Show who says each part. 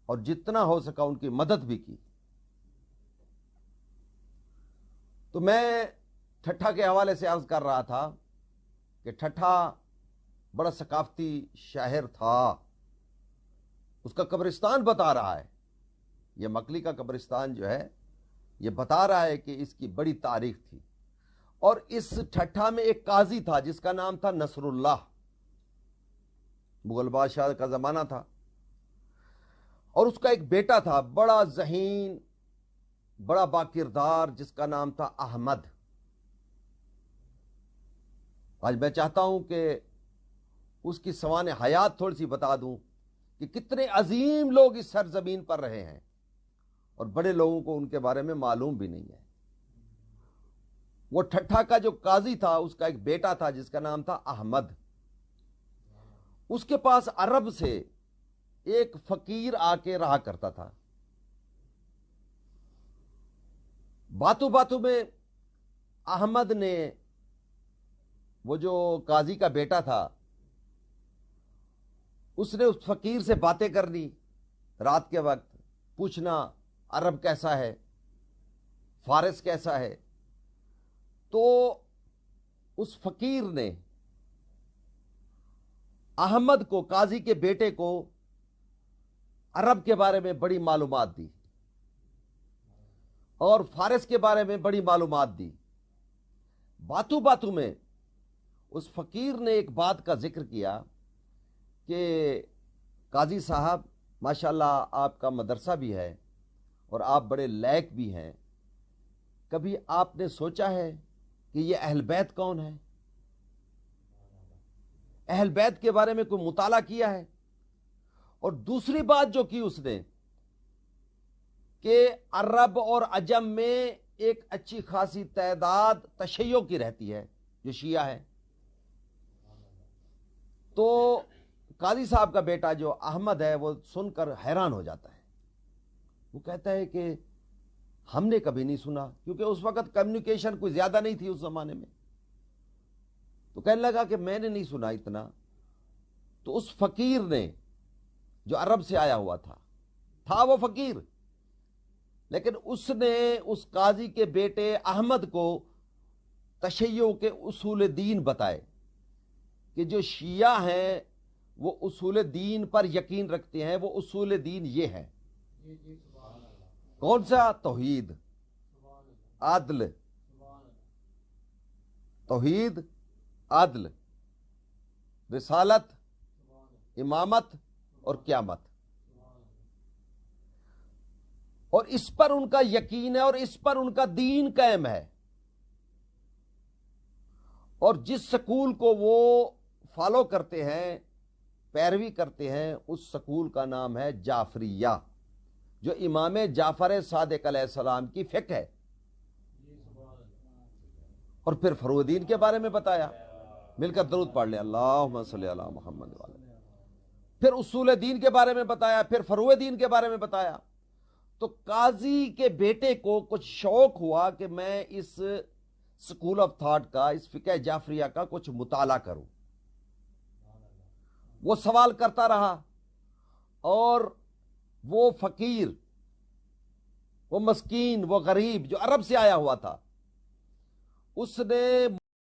Speaker 1: اور جتنا ہو سکا ان کی مدد بھی کی۔ تو میں ٹھٹھا کے حوالے سے عرض کر رہا تھا کہ ٹھٹھا بڑا ثقافتی شاعر تھا، اس کا قبرستان بتا رہا ہے، یہ مکلی کا قبرستان جو ہے یہ بتا رہا ہے کہ اس کی بڑی تاریخ تھی۔ اور اس ٹھٹھا میں ایک قاضی تھا جس کا نام تھا نصر اللہ، مغل بادشاہ کا زمانہ تھا، اور اس کا ایک بیٹا تھا بڑا ذہین، بڑا باکردار، جس کا نام تھا احمد۔ آج میں چاہتا ہوں کہ اس کی سوانح حیات تھوڑی سی بتا دوں کہ کتنے عظیم لوگ اس سرزمین پر رہے ہیں، اور بڑے لوگوں کو ان کے بارے میں معلوم بھی نہیں ہے۔ وہ ٹھٹھا کا جو قاضی تھا اس کا ایک بیٹا تھا جس کا نام تھا احمد۔ اس کے پاس عرب سے ایک فقیر آ کے رہا کرتا تھا۔ باتوں باتوں میں احمد نے، وہ جو قاضی کا بیٹا تھا، اس نے اس فقیر سے باتیں کرنی، رات کے وقت پوچھنا عرب کیسا ہے، فارس کیسا ہے۔ تو اس فقیر نے احمد کو، قاضی کے بیٹے کو، عرب کے بارے میں بڑی معلومات دی اور فارس کے بارے میں بڑی معلومات دی۔ باتوں باتوں میں اس فقیر نے ایک بات کا ذکر کیا کہ قاضی صاحب ماشاءاللہ آپ کا مدرسہ بھی ہے اور آپ بڑے لائق بھی ہیں، کبھی آپ نے سوچا ہے کہ یہ اہل بیت کون ہے؟ اہل بیت کے بارے میں کوئی مطالعہ کیا ہے؟ اور دوسری بات جو کی اس نے کہ عرب اور عجم میں ایک اچھی خاصی تعداد تشیع کی رہتی ہے جو شیعہ ہے۔ تو قاضی صاحب کا بیٹا جو احمد ہے وہ سن کر حیران ہو جاتا ہے، وہ کہتا ہے کہ ہم نے کبھی نہیں سنا، کیونکہ اس وقت کمیونیکیشن کوئی زیادہ نہیں تھی اس زمانے میں۔ تو کہنے لگا کہ میں نے نہیں سنا اتنا۔ تو اس فقیر نے، جو عرب سے آیا ہوا تھا وہ فقیر، لیکن اس نے اس قاضی کے بیٹے احمد کو تشیع کے اصول دین بتائے کہ جو شیعہ ہیں وہ اصول دین پر یقین رکھتے ہیں، وہ اصول دین یہ ہے۔ کون سا؟ توحید، عدل، توحید، عدل، رسالت، امامت اور قیامت، اور اس پر ان کا یقین ہے اور اس پر ان کا دین قائم ہے۔ اور جس سکول کو وہ فالو کرتے ہیں، پیروی کرتے ہیں، اس سکول کا نام ہے جعفریہ، جو امام جعفر صادق علیہ السلام کی فقہ ہے۔ اور پھر فروع دین کے بارے میں بتایا، مل کر درود پڑھ لیں، اللہم صلی علی محمد وعلی۔ پھر اصول دین کے بارے میں بتایا، پھر فروع دین کے بارے میں بتایا۔ تو قاضی کے بیٹے کو کچھ شوق ہوا کہ میں اس سکول آف تھاٹ کا، اس فقہ جعفریہ کا کچھ مطالعہ کروں۔ وہ سوال کرتا رہا، اور وہ فقیر، وہ مسکین، وہ غریب جو عرب سے آیا ہوا تھا، اس نے